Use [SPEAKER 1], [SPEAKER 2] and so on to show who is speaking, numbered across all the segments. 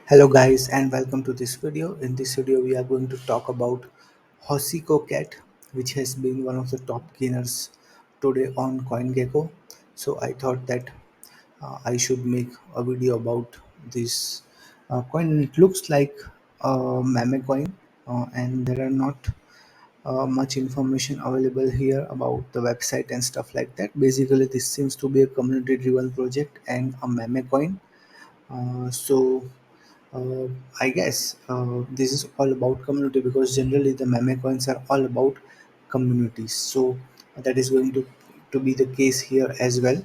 [SPEAKER 1] Hello guys and welcome to this video. In this video we are going to talk about Hosico cat, which has been one of the top gainers today on CoinGecko. So I thought that I should make a video about this coin. It looks like a meme coin, and there are not much information available here about the website and stuff like that. Basically this seems to be a community driven project and a meme coin. So uh, I guess this is all about community, because generally the meme coins are all about communities. So that is going to be the case here as well.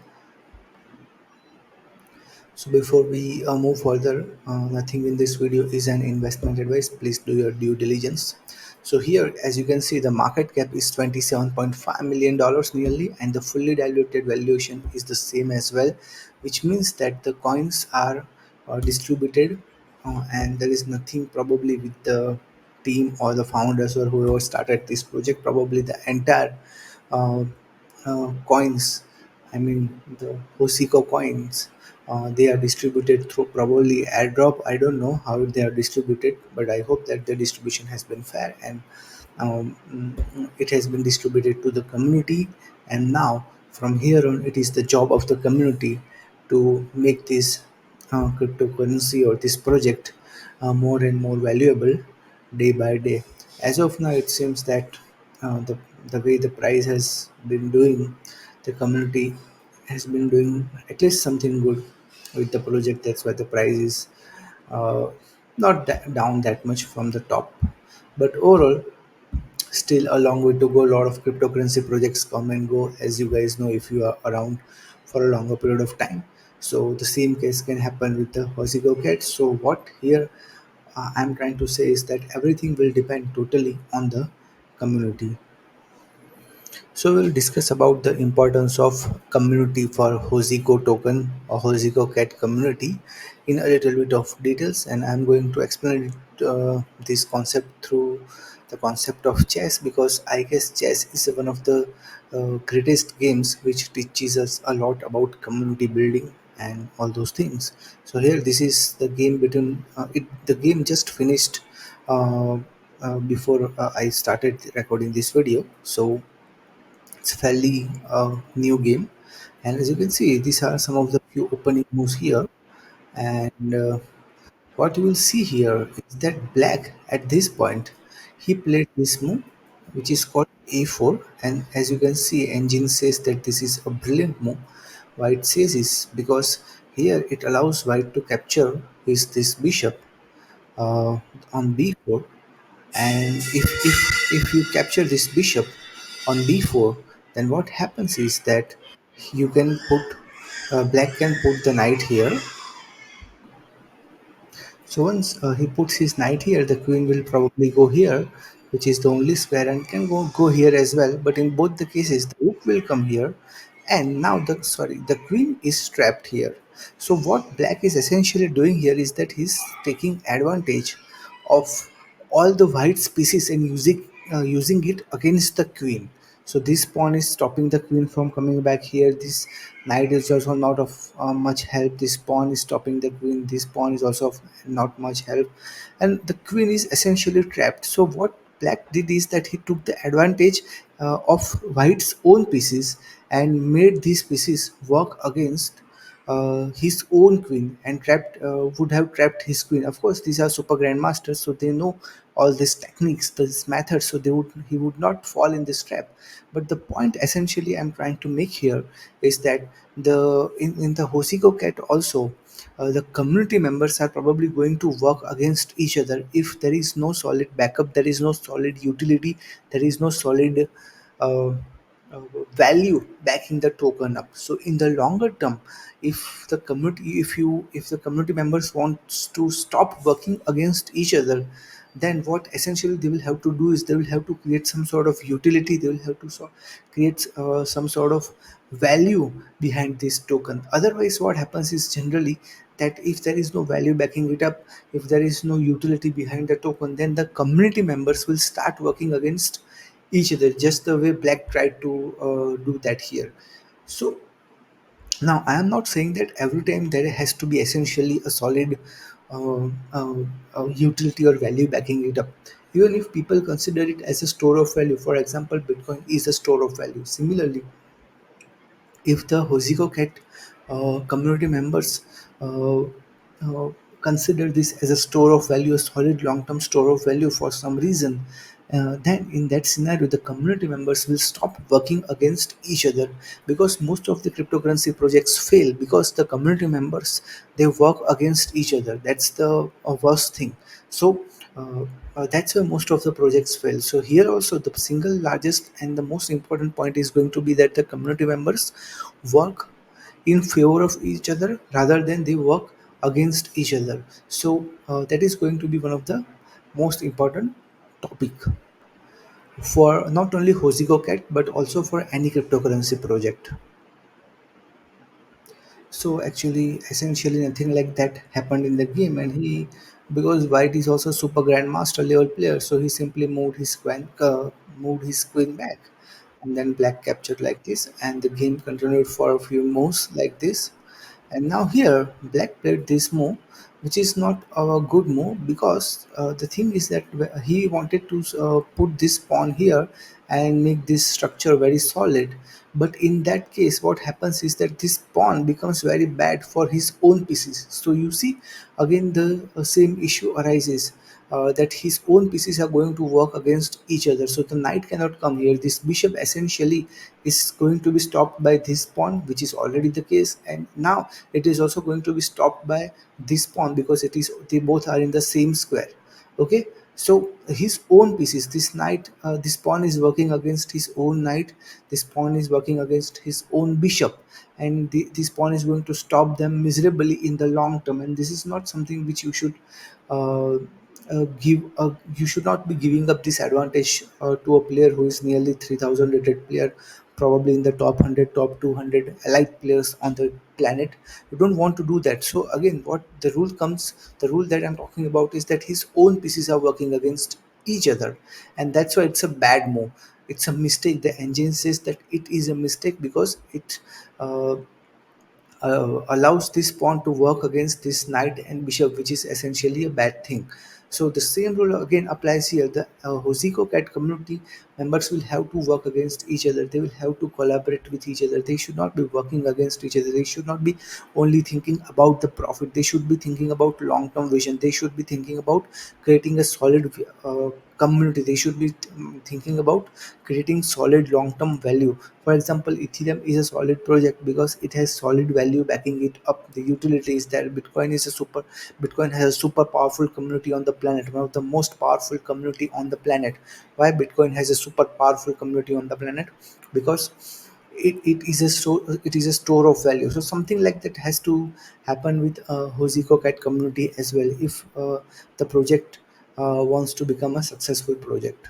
[SPEAKER 1] So before we move further, nothing in this video is an investment advice. Please do your due diligence. So here, as you can see, the market cap is $27.5 million nearly, and the fully diluted valuation is the same as well, which means that the coins are distributed, and there is nothing probably with the team or the founders or whoever started this project. Probably the entire uh, coins, I mean the Hosico coins, they are distributed through probably airdrop. I don't know how they are distributed, but I hope that the distribution has been fair, and it has been distributed to the community. And now from here on, it is the job of the community to make this cryptocurrency or this project more and more valuable day by day. As of now, it seems that the way the price has been doing, the community has been doing at least something good with the project. That's why the price is uh, not down that much from the top. But overall, still a long way to go. A lot of cryptocurrency projects come and go, as you guys know, if you are around for a longer period of time. So the same case can happen with the Hosigo cat. So what here I'm trying to say is that everything will depend totally on the community. So we'll discuss about the importance of community for Hosico token or Hosico cat community in a little bit of details, and I'm going to explain this concept through the concept of chess, because I guess chess is one of the greatest games which teaches us a lot about community building and all those things. So here, this is the game between it. The game just finished before I started recording this video. So it's fairly new game, and as you can see, these are some of the few opening moves here. And what you will see here is that black at this point, he played this move, which is called a4. And as you can see, engine says that this is a brilliant move. Why it says is because here it allows white to capture his this bishop uh, on b4. And if you capture this bishop on b4, then what happens is that you can put black can put the knight here. So once he puts his knight here, the queen will probably go here, which is the only square, and can go here as well. But in both the cases, the rook will come here, and now the queen is trapped here. So what black is essentially doing here is that he's taking advantage of all the white pieces and using it against the queen. So this pawn is stopping the queen from coming back here. This knight is also not of much help. This pawn is stopping the queen. This pawn is also of not much help, and the queen is essentially trapped. So what black did is that he took the advantage of white's own pieces and made these pieces work against his own queen, and trapped would have trapped his queen. Of course, these are super grandmasters, so they know all these techniques, these methods, so he would not fall in this trap. But the point essentially I'm trying to make here is that in the Hosico cat also, the community members are probably going to work against each other if there is no solid backup, there is no solid utility, there is no solid uh, uh, value backing the token up. So in the longer term, if the community members wants to stop working against each other, then what essentially they will have to do is they will have to create some sort of utility. They will have to create some sort of value behind this token. Otherwise, what happens is generally that if there is no value backing it up, if there is no utility behind the token, then the community members will start working against each other, just the way black tried to do that here. So now I am not saying that every time there has to be essentially a solid uh, uh, utility or value backing it up. Even if people consider it as a store of value, for example, Bitcoin is a store of value. Similarly, if the Hosico cat community members uh, uh, consider this as a store of value, a solid long-term store of value for some reason, then in that scenario, the community members will stop working against each other, because most of the cryptocurrency projects fail because the community members, they work against each other. That's the worst thing. So. That's why most of the projects fail. So here also the single largest and the most important point is going to be that the community members work in favor of each other rather than they work against each other. So that is going to be one of the most important topic for not only Hosico Cat but also for any cryptocurrency project. So actually, essentially nothing like that happened in the game, and he, because White is also super grandmaster level player, so he simply moved his queen back, and then Black captured like this, and the game continued for a few moves like this, and now here Black played this move, which is not a good move, because the thing is that he wanted to put this pawn here and make this structure very solid. But in that case, what happens is that this pawn becomes very bad for his own pieces. So you see, again the same issue arises. That his own pieces are going to work against each other. So the knight cannot come here. This bishop essentially is going to be stopped by this pawn, which is already the case, and now it is also going to be stopped by this pawn because it is they both are in the same square. Okay, so his own pieces, this knight, this pawn is working against his own knight, this pawn is working against his own bishop, and this pawn is going to stop them miserably in the long term, and this is not something which you should uh, give you should not be giving up this advantage to a player who is nearly 3000 rated player, probably in the top 100, top 200 elite players on the planet. You don't want to do that. So again, what the rule that I'm talking about is that his own pieces are working against each other, and that's why it's a bad move. It's a mistake. The engine says that it is a mistake because it uh, allows this pawn to work against this knight and bishop, which is essentially a bad thing. So the same rule again applies here. The Hosico cat community members will have to work against each other. They will have to collaborate with each other. They should not be working against each other. They should not be only thinking about the profit. They should be thinking about long-term vision. They should be thinking about creating a solid community. They should be thinking about creating solid long-term value. For example, Ethereum is a solid project because it has solid value backing it up. The utility is there. Bitcoin has a super powerful community on the planet, one of the most powerful community on the planet. Why Bitcoin has a super powerful community on the planet? Because it is a store of value. So something like that has to happen with Hosico cat community as well if the project wants to become a successful project.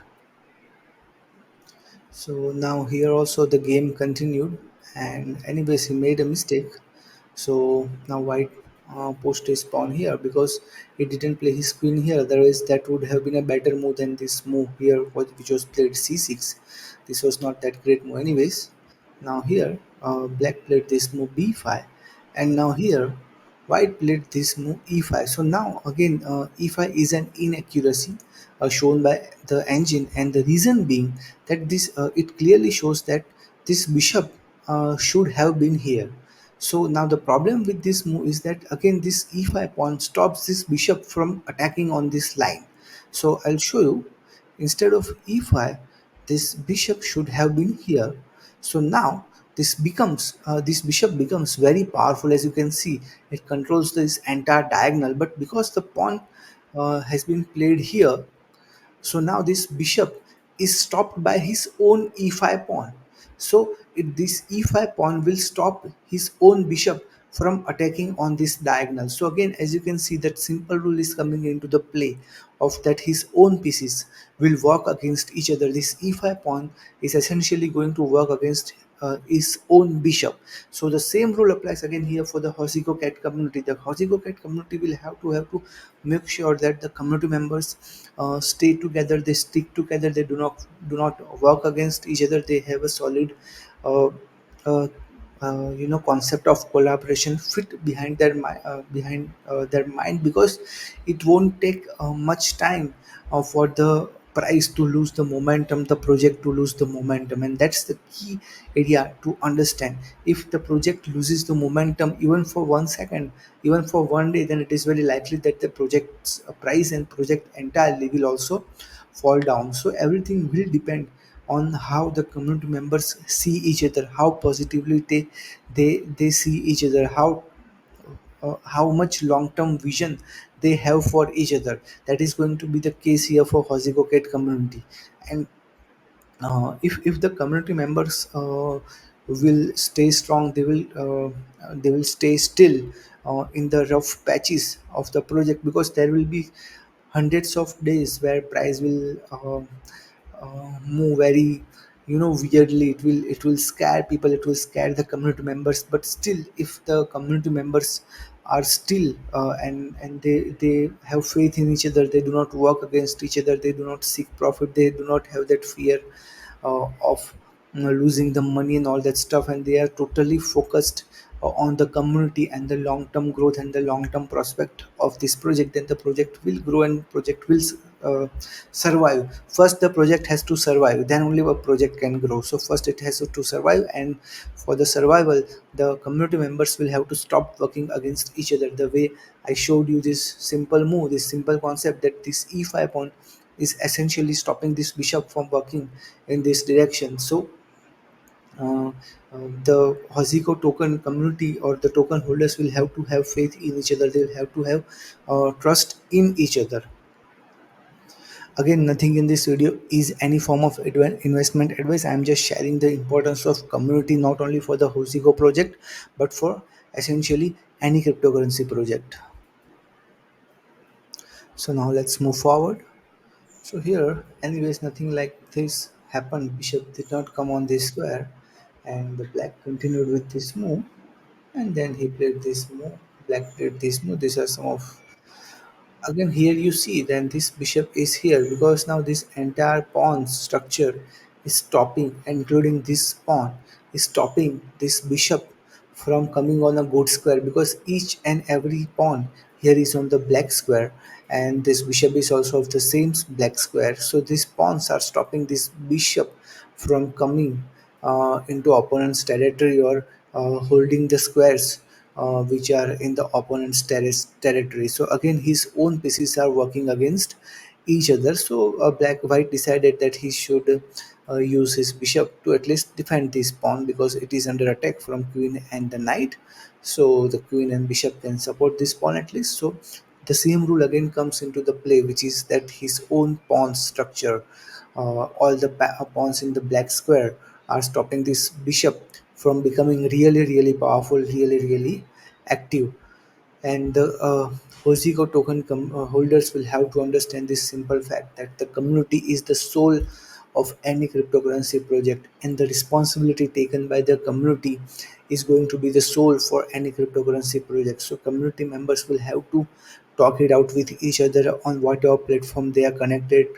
[SPEAKER 1] So now here also the game continued, and anyways he made a mistake. So now White pushed his pawn here because he didn't play his queen here. Otherwise, that would have been a better move than this move here, which was played c6. This was not that great move, anyways. Now here, Black played this move b5, and now here, White played this move e5. So now again, e5 is an inaccuracy shown by the engine, and the reason being that this it clearly shows that this bishop should have been here. So now the problem with this move is that again this e5 pawn stops this bishop from attacking on this line. So I'll show you, instead of e5, this bishop should have been here. So now this bishop becomes very powerful. As you can see, it controls this entire diagonal, but because the pawn has been played here, so now this bishop is stopped by his own e5 pawn. So this e5 pawn will stop his own bishop from attacking on this diagonal. So again, as you can see, that simple rule is coming into the play of that his own pieces will work against each other. This e5 pawn is essentially going to work against his own bishop. So the same rule applies again here for the Hosico cat community. The Hosico cat community will have to make sure that the community members stay together, they stick together, they do not work against each other. They have a solid uh, uh, concept of collaboration fit behind their mind, because it won't take much time for the price to lose the momentum, the project to lose the momentum. And that's the key area to understand. If the project loses the momentum even for 1 second, even for one day, then it is very likely that the project's price and project entirely will also fall down. So everything will depend on how the community members see each other, how positively they see each other, how much long-term vision they have for each other. That is going to be the case here for Hosico Cat community. And if the community members will stay strong, they will stay still in the rough patches of the project, because there will be hundreds of days where price will move very, weirdly. It will scare people, it will scare the community members. But still, if the community members are still and they have faith in each other, they do not work against each other, they do not seek profit, they do not have that fear of losing the money and all that stuff, and they are totally focused on the community and the long term growth and the long term prospect of this project, then the project will grow and project will survive. First the project has to survive, then only a project can grow. So first it has to survive, and for the survival, the community members will have to stop working against each other. The way I showed you this simple move, this simple concept, that this e5 pawn is essentially stopping this bishop from working in this direction. So uh, the Hosico token community or the token holders will have to have faith in each other. They'll have to have trust in each other. Again, nothing in this video is any form of investment advice. I am just sharing the importance of community, not only for the Hosico project, but for essentially any cryptocurrency project. So now let's move forward. So here, anyways, nothing like this happened. Bishop did not come on this square, and the black continued with this move, and then he played this move. Black played this move. These are some of, again here you see then this bishop is here, because now this entire pawn structure is stopping, including this pawn is stopping this bishop from coming on a good square, because each and every pawn here is on the black square, and this bishop is also of the same black square. So these pawns are stopping this bishop from coming into opponent's territory, or holding the squares which are in the opponent's territory. So again, his own pieces are working against each other. So black white decided that he should use his bishop to at least defend this pawn, because it is under attack from queen and the knight. So the queen and bishop can support this pawn at least. So the same rule again comes into the play, which is that his own pawn structure, all the pawns in the black square, are stopping this bishop from becoming really really powerful, really really active. And the Hosico token holders will have to understand this simple fact, that the community is the soul of any cryptocurrency project, and the responsibility taken by the community is going to be the soul for any cryptocurrency project. So community members will have to talk it out with each other on whatever platform they are connected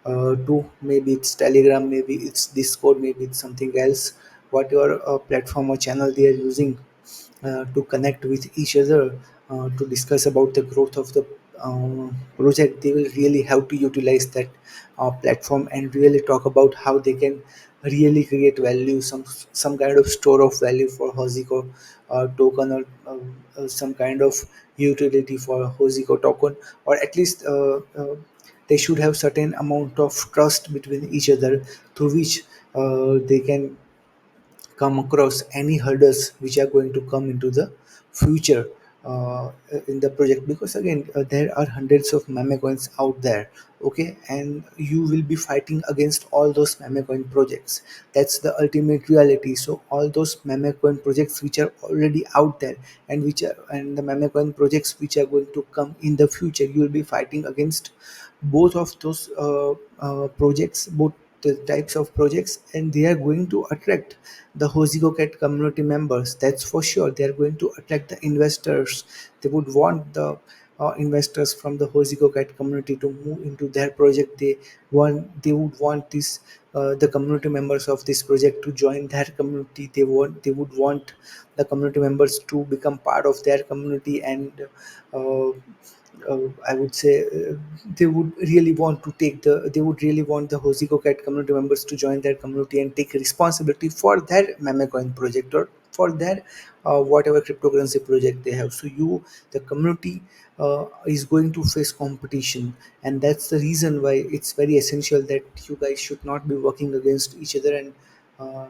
[SPEAKER 1] to. Maybe it's Telegram, maybe it's Discord, maybe it's something else. Whatever platform or channel they are using to connect with each other, to discuss about the growth of the project, they will really have to utilize that platform and really talk about how they can really create value, some kind of store of value for Hosico token, or some kind of utility for Hosico token, or at least they should have certain amount of trust between each other, through which they can come across any hurdles which are going to come into the future in the project. Because again, there are hundreds of meme coins out there, okay, and you will be fighting against all those meme coin projects. That's the ultimate reality. So all those meme coin projects which are already out there, and the meme coin projects which are going to come in the future, you will be fighting against both of those projects, both the types of projects, and they are going to attract the Hosico Cat community members. That's for sure. They are going to attract the investors. They would want the investors from the Hosico cat community to move into their project. They would want this the community members of this project to join their community. They would want the community members to become part of their community, and uh, I would say they would really want the Hosico cat community members to join their community and take responsibility for their meme coin project, or for their whatever cryptocurrency project they have. So the community is going to face competition, and that's the reason why it's very essential that you guys should not be working against each other, and uh,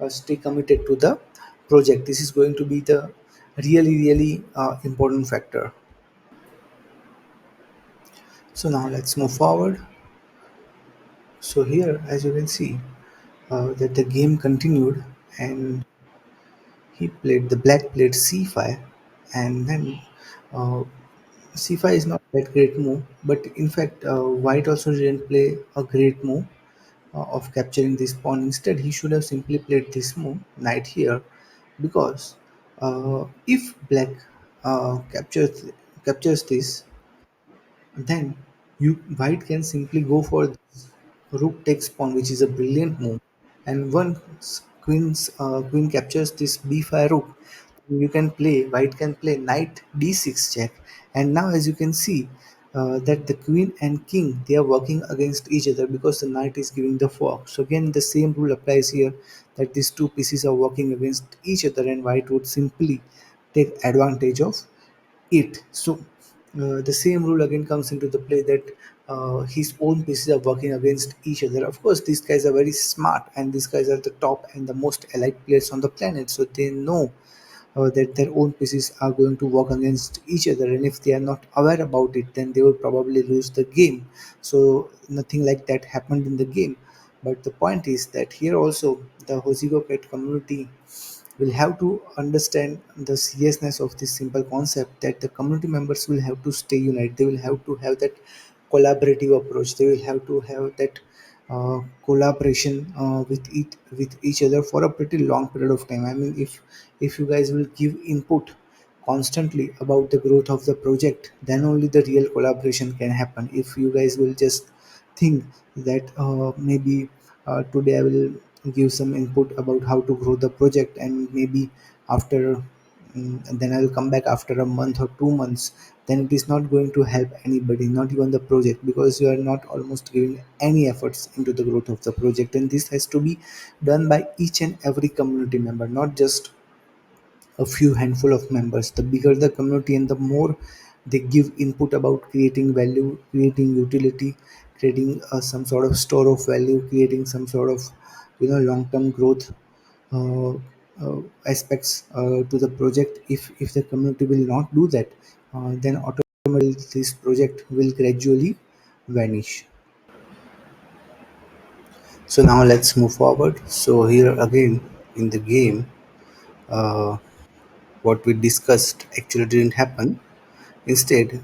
[SPEAKER 1] stay committed to the project. This is going to be the really important factor. So now let's move forward. So here, as you can see, that the game continued, and he played the black played c5, and then uh, c5 is not that great move, but in fact, white also didn't play a great move of capturing this pawn. Instead, he should have simply played this move, knight here, because if black captures this, then you white can simply go for this rook takes pawn, which is a brilliant move. And once queen captures this b5 rook, you can play white can play knight d6 check. And now, as you can see, that the queen and king, they are working against each other because the knight is giving the fork. So again, the same rule applies here, that these two pieces are working against each other, and white would simply take advantage of it. So the same rule again comes into the play, that his own pieces are working against each other. Of course, these guys are very smart, and these guys are the top and the most elite players on the planet, so they know that their own pieces are going to work against each other, and if they are not aware about it, then they will probably lose the game. So nothing like that happened in the game. But the point is that here also the Hosigo Pet community will have to understand the seriousness of this simple concept, that the community members will have to stay united. They will have to have that collaborative approach. They will have to have that collaboration with each other for a pretty long period of time. I mean, if you guys will give input constantly about the growth of the project, then only the real collaboration can happen. If you guys will just think that maybe today I will give some input about how to grow the project, and maybe after and then I will come back after a month or 2 months, then it is not going to help anybody, not even the project, because you are not almost giving any efforts into the growth of the project. And this has to be done by each and every community member, not just a few handful of members. The bigger the community and the more they give input about creating value, creating utility, creating some sort of store of value, creating some sort of long-term growth uh, aspects to the project. If the community will not do that, then automatically this project will gradually vanish. So now let's move forward. So here again in the game, uh, what we discussed actually didn't happen. Instead,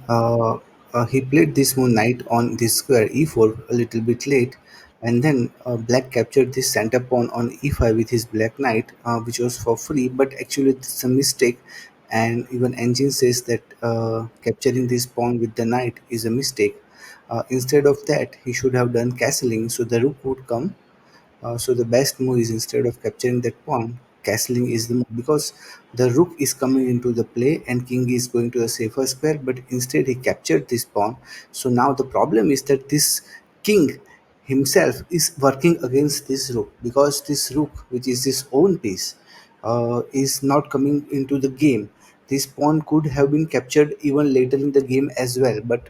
[SPEAKER 1] he played this move knight on this square e4 a little bit late, and then black captured this center pawn on e5 with his black knight, which was for free, but actually it's a mistake. And even engine says that capturing this pawn with the knight is a mistake. Instead of that, he should have done castling, so the rook would come. So the best move is, instead of capturing that pawn, castling is the move, because the rook is coming into the play and king is going to a safer square. But instead he captured this pawn. So now the problem is that this king himself is working against this rook, because this rook, which is his own piece, is not coming into the game. This pawn could have been captured even later in the game as well, but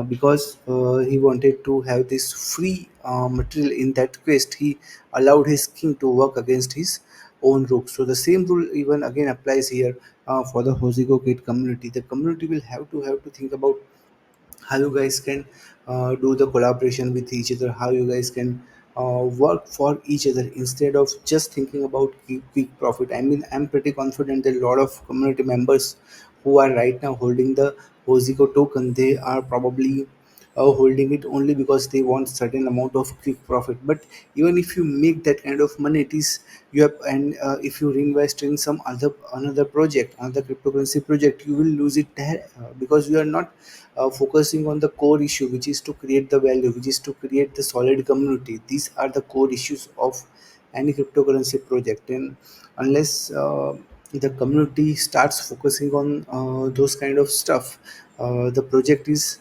[SPEAKER 1] because he wanted to have this free material in that quest, he allowed his king to work against his own rook. So the same rule even again applies here for the Hosigo Gate community. The community will have to think about how you guys can do the collaboration with each other, how you guys can work for each other, instead of just thinking about quick profit. I mean, I'm pretty confident that a lot of community members who are right now holding the Hosico token, they are probably holding it only because they want certain amount of quick profit. But even if you make that kind of money, it is you have, and if you reinvest in some other another project, another cryptocurrency project, you will lose it there, because you are not focusing on the core issue, which is to create the value, which is to create the solid community. These are the core issues of any cryptocurrency project. And unless the community starts focusing on those kind of stuff, the project is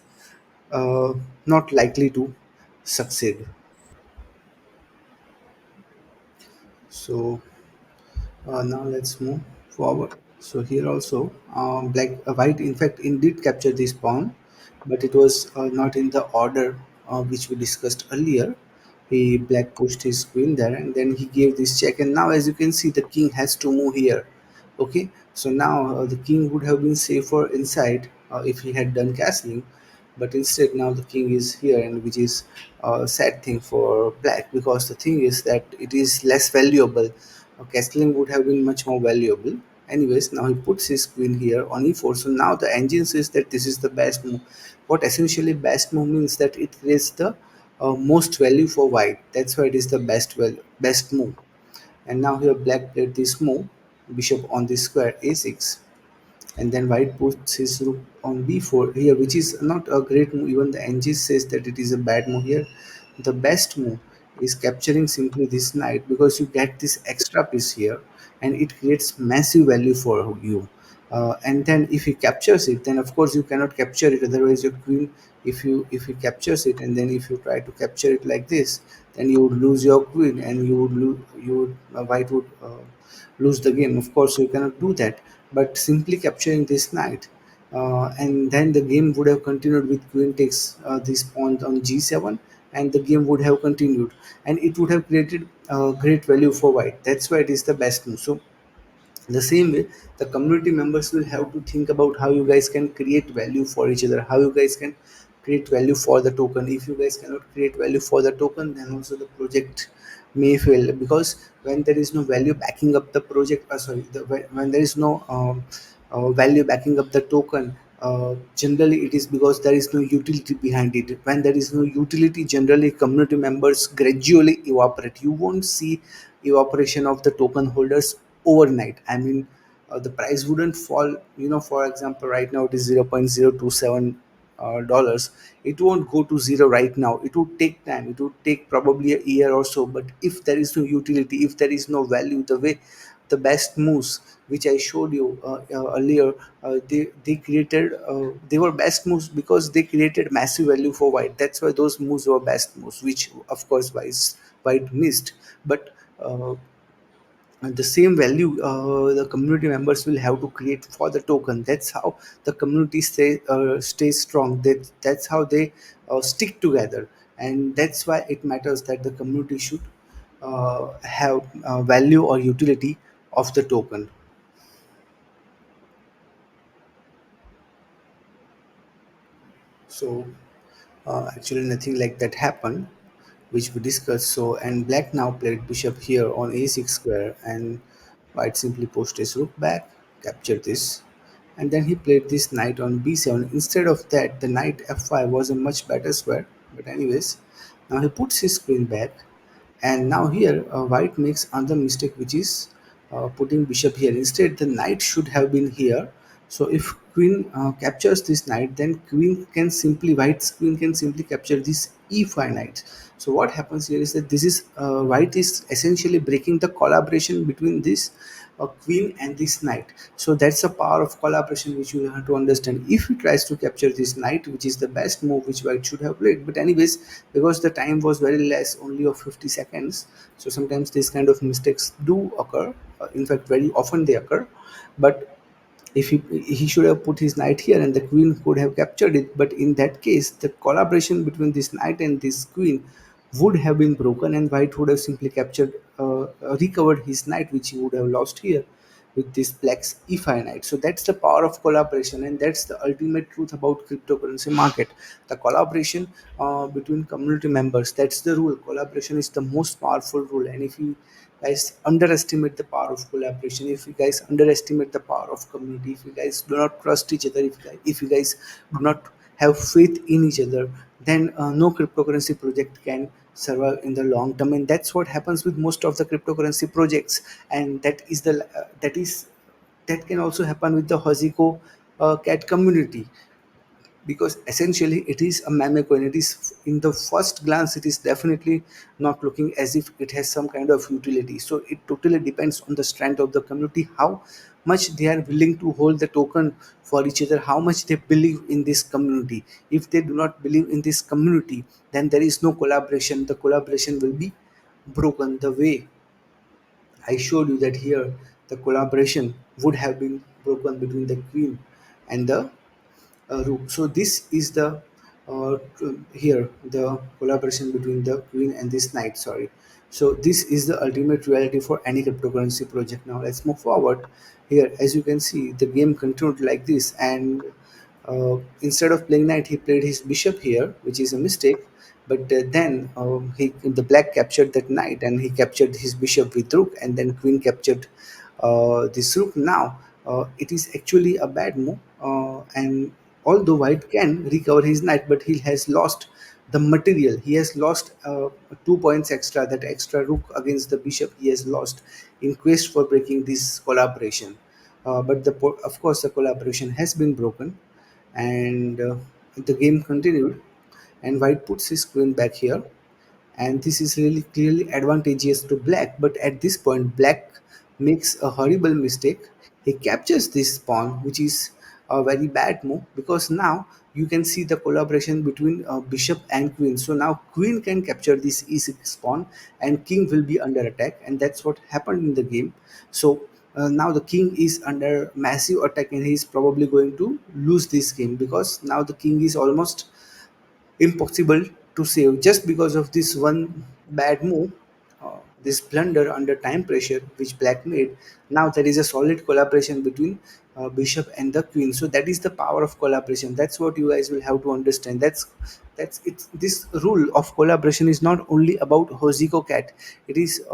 [SPEAKER 1] uh, not likely to succeed. So now let's move forward. So here also, white in fact indeed captured this pawn, but it was not in the order which we discussed earlier. He black pushed his queen there, and then he gave this check. And now, as you can see, the king has to move here. Okay, so now the king would have been safer inside if he had done castling, but instead now the king is here, and which is a sad thing for black, because the thing is that it is less valuable. Castling would have been much more valuable. Anyways, now he puts his queen here on e4. So now the engine says that this is the best move. What essentially best move means that it creates the most value for white. That's why it is the best move. And now here black played this move, bishop on the square a6, and then white puts his rook on b4 here, which is not a great move. Even the ng says that it is a bad move here. The best move is capturing simply this knight, because you get this extra piece here, and it creates massive value for you. And then if he captures it, then of course you cannot capture it, otherwise your queen, if he captures it, and then if you try to capture it like this, then you would lose your queen, and white would lose the game. Of course you cannot do that, but simply capturing this knight, and then the game would have continued with queen takes this pawn on g7, and the game would have continued, and it would have created great value for white. That's why it is the best move. So the same way, the community members will have to think about how you guys can create value for each other, how you guys can create value for the token. If you guys cannot create value for the token, then also the project may fail, because when there is no value backing up the project, when there is no value backing up the token, generally it is because there is no utility behind it. When there is no utility, generally community members gradually evaporate. You won't see evaporation of the token holders overnight. I mean, the price wouldn't fall. For example, right now it is 0.027 dollars. It won't go to zero right now. It would take time. It would take probably a year or so. But if there is no utility, if there is no value, the way the best moves which I showed you earlier, they were best moves because they created massive value for white. That's why those moves were best moves, which of course white missed. But and the same value the community members will have to create for the token. That's how the community stays strong. That's how they stick together, and that's why it matters that the community should have value or utility of the token. So actually nothing like that happened, which we discussed. So, and black now played bishop here on a6 square, and white simply pushed his rook back, captured this, and then he played this knight on b7. Instead of that, the knight f5 was a much better square. But anyways, now he puts his queen back, and now here white makes another mistake, which is putting bishop here. Instead, the knight should have been here. So if queen captures this knight, then white's queen can simply capture this e5 knight. So what happens here is that this is white is essentially breaking the collaboration between this queen and this knight. So that's the power of collaboration which you have to understand. If he tries to capture this knight, which is the best move which white should have played, but anyways, because the time was very less, only of 50 seconds, so sometimes these kind of mistakes do occur. In fact, very often they occur. But if he should have put his knight here, and the queen could have captured it. But in that case, the collaboration between this knight and this queen would have been broken, and white would have simply recovered his knight, which he would have lost here with this black's e5 knight. So that's the power of collaboration, and that's the ultimate truth about cryptocurrency market. The collaboration between community members, that's the rule. Collaboration is the most powerful rule. And if you guys underestimate the power of collaboration, if you guys underestimate the power of community, if you guys do not trust each other, if you guys do not have faith in each other, then no cryptocurrency project can survive in the long term. And that's what happens with most of the cryptocurrency projects. And that can also happen with the Hosico cat community, because essentially it is a meme coin. It is, in the first glance, it is definitely not looking as if it has some kind of utility. So it totally depends on the strength of the community, how much they are willing to hold the token for each other, how much they believe in this community. If they do not believe in this community, then there is no collaboration. The collaboration will be broken. The way I showed you that here, the collaboration would have been broken between the queen and the rook. So this is the here the collaboration between the queen and this knight. Sorry. So this is the ultimate reality for any cryptocurrency project. Now let's move forward. Here, as you can see, the game continued like this, and instead of playing knight, he played his bishop here, which is a mistake. But then the black captured that knight, and he captured his bishop with rook, and then queen captured this rook. Now it is actually a bad move, and although white can recover his knight, but he has lost the material. He has lost 2 points extra. That extra rook against the bishop he has lost in quest for breaking this collaboration. But of course the collaboration has been broken, and the game continued. And white puts his queen back here, and this is really clearly advantageous to black. But at this point, black makes a horrible mistake. He captures this pawn, which is a very bad move, because now you can see the collaboration between bishop and queen. So now queen can capture this e6 pawn, and king will be under attack, and that's what happened in the game. So now the king is under massive attack, and he's probably going to lose this game, because now the king is almost impossible to save just because of this one bad move, this blunder under time pressure which black made. Now there is a solid collaboration between bishop and the queen. So that is the power of collaboration. That's what you guys will have to understand. That's it's this rule of collaboration is not only about Hosico cat. It is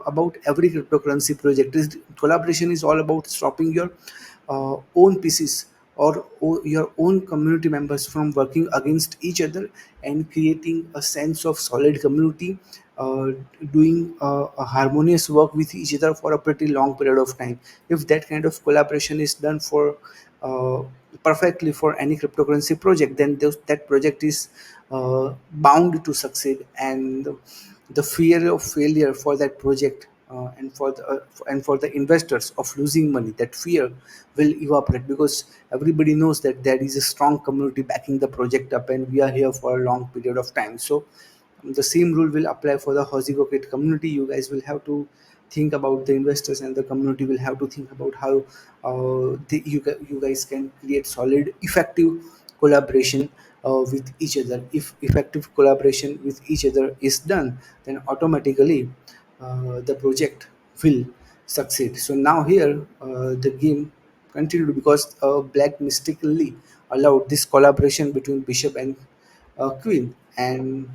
[SPEAKER 1] about every cryptocurrency project. Collaboration is all about stopping your own pieces, or your own community members from working against each other, and creating a sense of solid community, uh, doing a harmonious work with each other for a pretty long period of time. If that kind of collaboration is done for uh, perfectly for any cryptocurrency project, then that project is bound to succeed. And the fear of failure for that project, and for the investors of losing money, that fear will evaporate, because everybody knows that there is a strong community backing the project up, and we are here for a long period of time. So the same rule will apply for the Hosico Kit community. You guys will have to think about the investors, and the community will have to think about how you guys can create solid, effective collaboration with each other. If effective collaboration with each other is done, then automatically the project will succeed. So now here the game continued, because black mistakenly allowed this collaboration between bishop and queen, and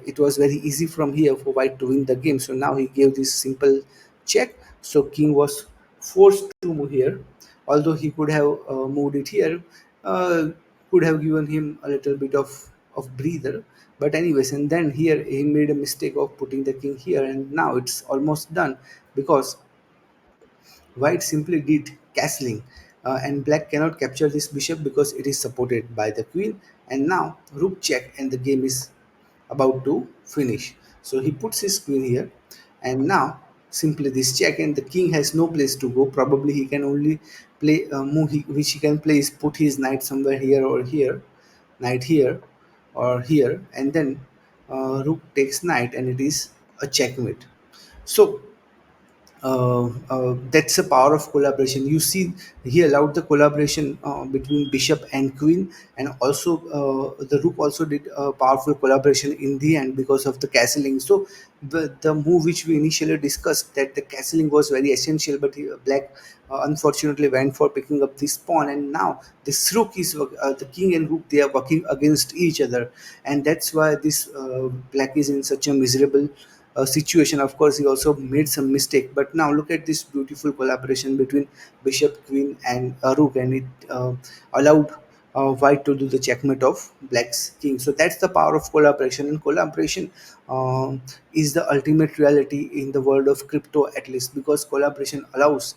[SPEAKER 1] it was very easy from here for white to win the game. So now he gave this simple check. So king was forced to move here, although he could have moved it here, uh, could have given him a little bit of breather. But anyways, and then here he made a mistake of putting the king here, and now it's almost done, because white simply did castling, and black cannot capture this bishop because it is supported by the queen. And now rook check, and the game is about to finish. So he puts his queen here, and now simply this check, and the king has no place to go. Probably he can only play move which he can play is put his knight somewhere here or here, knight here or here, and then rook takes knight, and it is a checkmate. So that's the power of collaboration. You see, he allowed the collaboration between bishop and queen, and also the rook also did a powerful collaboration in the end because of the castling. So the move which we initially discussed, that the castling was very essential, but black unfortunately went for picking up this pawn, and now this rook is the king and rook, they are working against each other, and that's why this black is in such a miserable situation. Of course, he also made some mistake, but now look at this beautiful collaboration between bishop, queen, and rook, and it allowed white to do the checkmate of black's king. So that's the power of collaboration, and collaboration is the ultimate reality in the world of crypto, at least because collaboration allows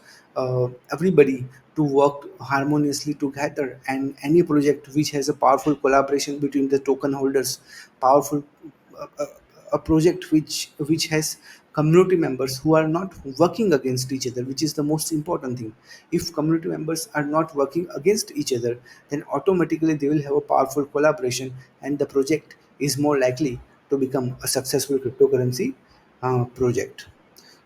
[SPEAKER 1] everybody to work harmoniously together, and any project which has a powerful collaboration between the token holders, powerful a, a project which has community members who are not working against each other, which is the most important thing. If community members are not working against each other, then automatically they will have a powerful collaboration, and the project is more likely to become a successful cryptocurrency project.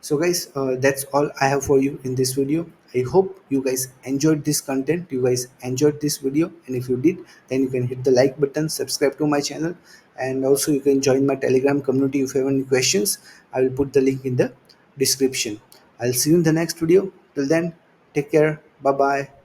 [SPEAKER 1] So guys, that's all I have for you in this video. I hope you guys enjoyed this content, you guys enjoyed this video, and if you did, then you can hit the like button, subscribe to my channel, and also you can join my Telegram community. If you have any questions, I will put the link in the description. I'll see you in the next video. Till then, take care. Bye bye.